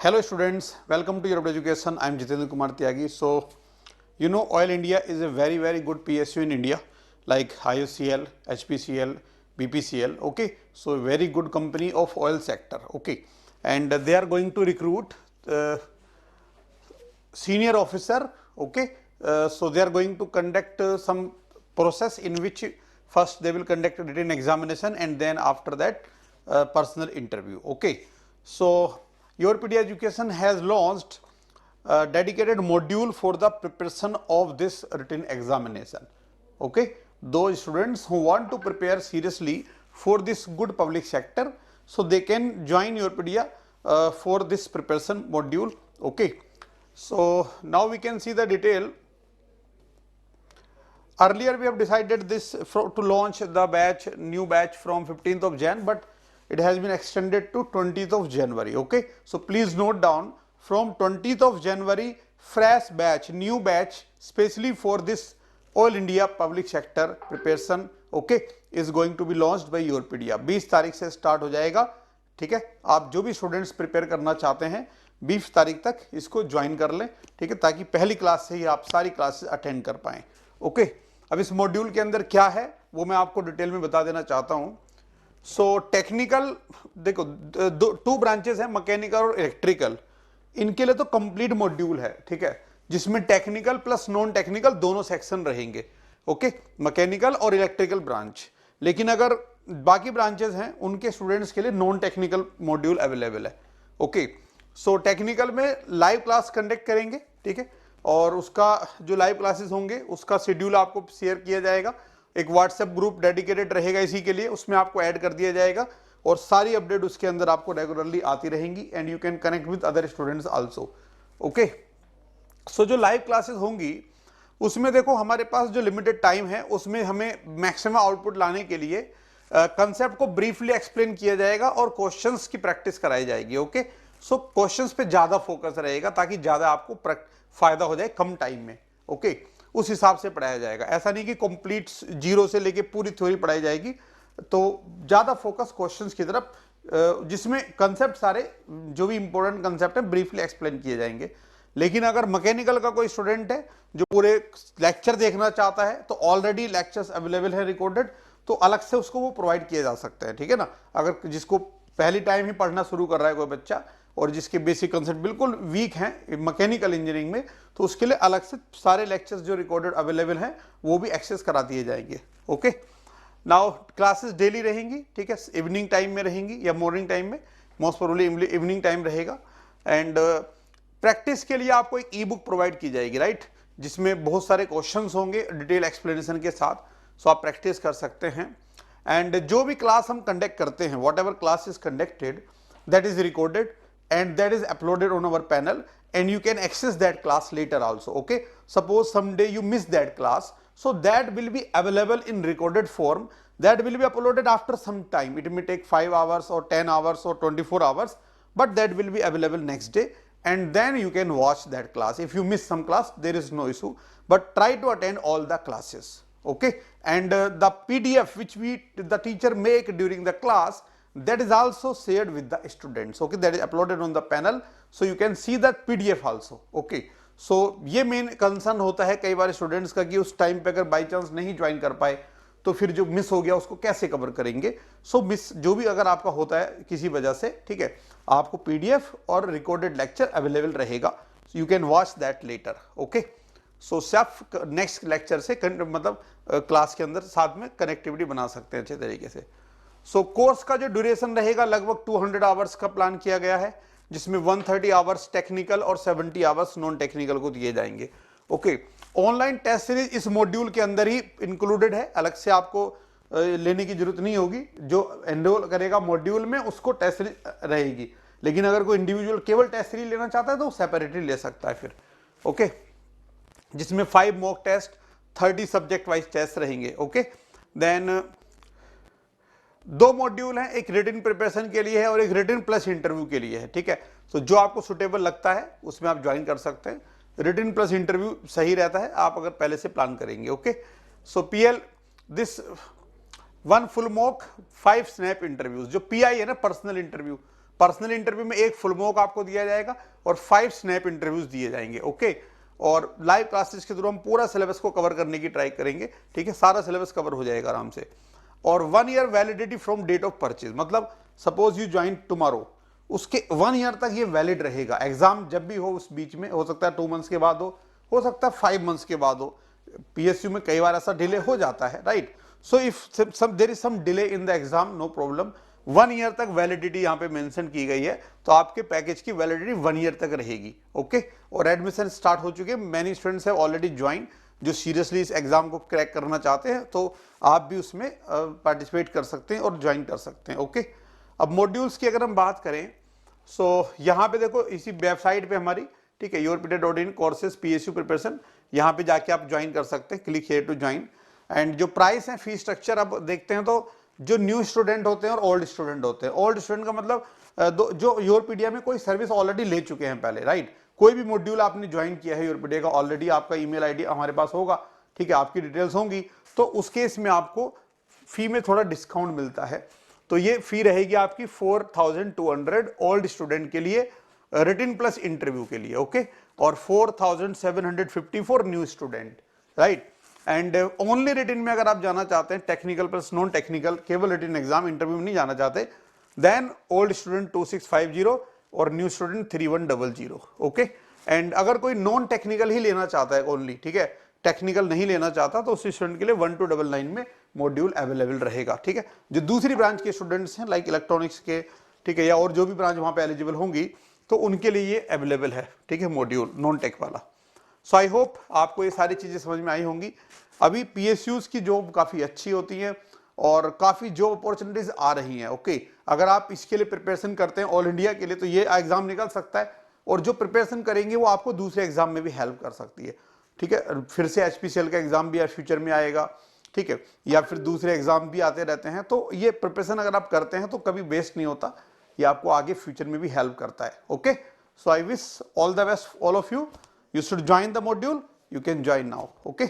Hello students, welcome to Europe Education. I am Jitendra Kumar Tyagi. So, you know Oil India is a very good PSU in India like IOCL, HPCL, BPCL. Okay, so a very good company of oil sector. Okay, and they are going to recruit senior officer. Okay, so they are going to conduct some process in which first they will conduct a written examination and then after that personal interview. Okay, so Europedia Education has launched a dedicated module for the preparation of this written examination. Okay, those students who want to prepare seriously for this good public sector, so they can join Europedia for this preparation module. Okay, so now we can see the detail. Earlier we have decided this to launch the new batch from 15th of Jan, but it has been extended to 20th of January. Okay, so please note down, from 20th of January fresh batch, new batch specially for this Oil India public sector preparation, okay, is going to be launched by Europedia. 20 तारीख से start हो जाएगा. ठीक है, आप जो भी students prepare करना चाहते हैं 20 तारीख तक इसको ज्वाइन कर लें. ठीक है, ताकि पहली क्लास से ही आप सारी क्लासेस अटेंड कर पाएं. ओके, अब इस मॉड्यूल के अंदर क्या है वो मैं आपको डिटेल में बता देना चाहता हूं. सो टेक्निकल, देखो टू ब्रांचेस हैं, मैकेनिकल और इलेक्ट्रिकल. इनके लिए तो कंप्लीट मॉड्यूल है. ठीक है, जिसमें टेक्निकल प्लस नॉन टेक्निकल दोनों सेक्शन रहेंगे. ओके, मैकेनिकल और इलेक्ट्रिकल ब्रांच. लेकिन अगर बाकी ब्रांचेस हैं उनके स्टूडेंट्स के लिए नॉन टेक्निकल मॉड्यूल अवेलेबल है. ओके, सो टेक्निकल में लाइव क्लास कंडक्ट करेंगे. ठीक है, और उसका जो लाइव क्लासेस होंगे उसका शेड्यूल आपको शेयर किया जाएगा. एक व्हाट्सएप ग्रुप डेडिकेटेड रहेगा इसी के लिए, उसमें आपको ऐड कर दिया जाएगा और सारी अपडेट उसके अंदर आपको रेगुलरली आती रहेंगी and you can connect with other students also. Okay, so जो लाइव क्लासेस होंगी उसमें देखो हमारे पास जो लिमिटेड टाइम है उसमें हमें मैक्सिमम आउटपुट लाने के लिए कंसेप्ट को ब्रीफली एक्सप्लेन किया जाएगा और क्वेश्चंस की प्रैक्टिस कराई जाएगी. ओके, सो क्वेश्चंस पे ज्यादा फोकस रहेगा ताकि ज्यादा आपको फायदा हो जाए कम टाइम में. ओके, उस हिसाब से पढ़ाया जाएगा. ऐसा नहीं कि कंप्लीट जीरो से लेके पूरी थ्योरी पढ़ाई जाएगी. तो ज्यादा फोकस क्वेश्चंस की तरफ, जिसमें कंसेप्ट सारे जो भी इंपॉर्टेंट कंसेप्ट है ब्रीफली एक्सप्लेन किए जाएंगे. लेकिन अगर मैकेनिकल का कोई स्टूडेंट है जो पूरे लेक्चर देखना चाहता है तो ऑलरेडी लेक्चर्स अवेलेबल है रिकॉर्डेड, तो अलग से उसको वो प्रोवाइड किए जा सकते हैं. ठीक है ना, अगर जिसको पहली टाइम ही पढ़ना शुरू कर रहा है कोई बच्चा और जिसके बेसिक कंसेप्ट बिल्कुल वीक हैं मैकेनिकल इंजीनियरिंग में, तो उसके लिए अलग से सारे लेक्चर्स जो रिकॉर्डेड अवेलेबल हैं वो भी एक्सेस करा दिए जाएंगे. ओके, नाउ क्लासेस डेली रहेंगी. ठीक है, इवनिंग टाइम में रहेंगी या मॉर्निंग टाइम में, मोस्ट प्रोबेबली इवनिंग टाइम रहेगा. एंड प्रैक्टिस के लिए आपको एक ई बुक प्रोवाइड की जाएगी, राइट, जिसमें बहुत सारे क्वेश्चंस होंगे डिटेल एक्सप्लेनेशन के साथ. सो आप प्रैक्टिस कर सकते हैं. एंड जो भी क्लास हम कंडक्ट करते हैं, what ever class is conducted, that is recorded and that is uploaded on our panel and you can access that class later also. Okay, suppose someday you miss that class, so that will be available in recorded form, that will be uploaded after some time. It may take 5 hours or 10 hours or 24 hours, but that will be available next day and then you can watch that class. If you miss some class, there is no issue, but try to attend all the classes. Okay, and the PDF which the teacher make during the class, that is also shared with the students. Okay, that is uploaded on the panel, so you can see that PDF also. Okay, so ये main concern होता है कई बार students का कि उस time पे अगर by chance नहीं ज्वाइन कर पाए तो फिर जो मिस हो गया उसको कैसे कवर करेंगे. सो मिस जो भी अगर आपका होता है किसी वजह से, ठीक है, आपको PDF और रिकॉर्डेड लेक्चर अवेलेबल रहेगा, you can watch that later. Okay, so सिर्फ नेक्स्ट लेक्चर से मतलब क्लास के अंदर साथ में कनेक्टिविटी बना सकते हैं अच्छे तरीके से. सो कोर्स का जो ड्यूरेशन रहेगा लगभग 200 आवर्स का प्लान किया गया है, जिसमें 130 आवर्स टेक्निकल और 70 आवर्स नॉन टेक्निकल को दिए जाएंगे. ओके, ऑनलाइन टेस्ट सीरीज इस मॉड्यूल के अंदर ही इंक्लूडेड है, अलग से आपको लेने की जरूरत नहीं होगी. जो एनरोल करेगा मॉड्यूल में उसको टेस्ट सीरीज रहेगी, लेकिन अगर कोई इंडिविजुअल केवल टेस्ट सीरीज लेना चाहता है तो सेपरेटली ले सकता है फिर. ओके, जिसमें 5 mock test, 30 subject wise test रहेंगे. ओके, देन 2 मॉड्यूल हैं, एक रिटन प्रिपरेशन के लिए है और एक रिटन प्लस इंटरव्यू के लिए है. ठीक है, तो जो आपको सुटेबल लगता है उसमें आप ज्वाइन कर सकते हैं. रिटन प्लस इंटरव्यू सही रहता है आप अगर पहले से प्लान करेंगे. Okay, so PL this 1 full mock 5 snap interviews, जो PI है ना पर्सनल इंटरव्यू, पर्सनल इंटरव्यू में एक फुल मॉक आपको दिया जाएगा और 5 स्नैप इंटरव्यूज दिए जाएंगे, ओके। और लाइव क्लासेस के थ्रू हम पूरा सिलेबस को कवर करने की ट्राई करेंगे, ठीक है, सारा सिलेबस कवर हो जाएगा आराम से। और 1 year validity from date of purchase, मतलब सपोज यू ज्वाइन टुमारो, उसके 1 ईयर तक ये वैलिड रहेगा। एग्जाम जब भी हो उस बीच में, हो सकता है 2 मंथ्स के बाद हो सकता है 5 मंथ्स के बाद हो। पीएसयू में कई बार ऐसा डिले हो जाता है, right. So if there is some delay in the exam, no problem, 1 year तक वैलिडिटी यहाँ पे मेंशन की गई है, तो आपके पैकेज की वैलिडिटी 1 ईयर तक रहेगी, ओके। और एडमिशन स्टार्ट हो चुके हैं, many students have already join, जो सीरियसली इस एग्जाम को क्रैक करना चाहते हैं, तो आप भी उसमें पार्टिसिपेट कर सकते हैं और ज्वाइन कर सकते हैं, ओके। अब मॉड्यूल्स की अगर हम बात करें, सो यहाँ पे देखो इसी वेबसाइट पे हमारी, ठीक है, yourpedia.in कोर्सेज पीएसयू प्रिपरेशन, यहाँ पे जाके आप ज्वाइन कर सकते हैं, click here to join. And जो प्राइस है, फी स्ट्रक्चर अब देखते हैं, तो जो न्यू स्टूडेंट होते हैं और ओल्ड स्टूडेंट होते हैं, ओल्ड स्टूडेंट का मतलब जो योरपीडिया में कोई सर्विस ऑलरेडी ले चुके हैं पहले, राइट। कोई भी मॉड्यूल आपने ज्वाइन किया है योरपीडिया का, ऑलरेडी आपका ईमेल आईडी हमारे पास होगा, ठीक है, आपकी डिटेल्स होंगी, तो उस केस में आपको फी में थोड़ा डिस्काउंट मिलता है। तो ये फी रहेगी आपकी 4200 ओल्ड स्टूडेंट के लिए, रिटन प्लस इंटरव्यू के लिए, ओके, और 4750 for new student, right. And only written में अगर आप जाना चाहते हैं, टेक्निकल प्लस नॉन टेक्निकल, केवल रिटन एग्जाम, इंटरव्यू में नहीं जाना चाहते, देन ओल्ड स्टूडेंट 2650 और न्यू स्टूडेंट 3100, ओके। एंड अगर कोई नॉन टेक्निकल ही लेना चाहता है ओनली, ठीक है, टेक्निकल नहीं लेना चाहता, तो उस स्टूडेंट के लिए 1299 में मॉड्यूल अवेलेबल रहेगा, ठीक है। जो दूसरी ब्रांच के स्टूडेंट्स हैं, लाइक इलेक्ट्रॉनिक्स के, ठीक है, या और जो भी ब्रांच वहां पे एलिजिबल होंगी, तो उनके लिए ये अवेलेबल है, ठीक है, मॉड्यूल नॉन टेक वाला। सो आई होप आपको ये सारी चीजें समझ में आई होंगी। अभी पीएसयूज की जॉब काफी अच्छी होती है और काफी जॉब अपॉर्चुनिटीज आ रही हैं, ओके। अगर आप इसके लिए प्रिपरेशन करते हैं ऑल इंडिया के लिए, तो ये एग्जाम निकल सकता है, और जो प्रिपरेशन करेंगे वो आपको दूसरे एग्जाम में भी हेल्प कर सकती है, ठीक है। फिर से एचपीसीएल का एग्जाम भी फ्यूचर में आएगा, ठीक है, या फिर दूसरे एग्जाम भी आते रहते हैं, तो ये प्रिपरेशन अगर आप करते हैं तो कभी वेस्ट नहीं होता, ये आपको आगे फ्यूचर में भी हेल्प करता है, okay. So I wish all the best all of you, you should join the module, you can join now, okay।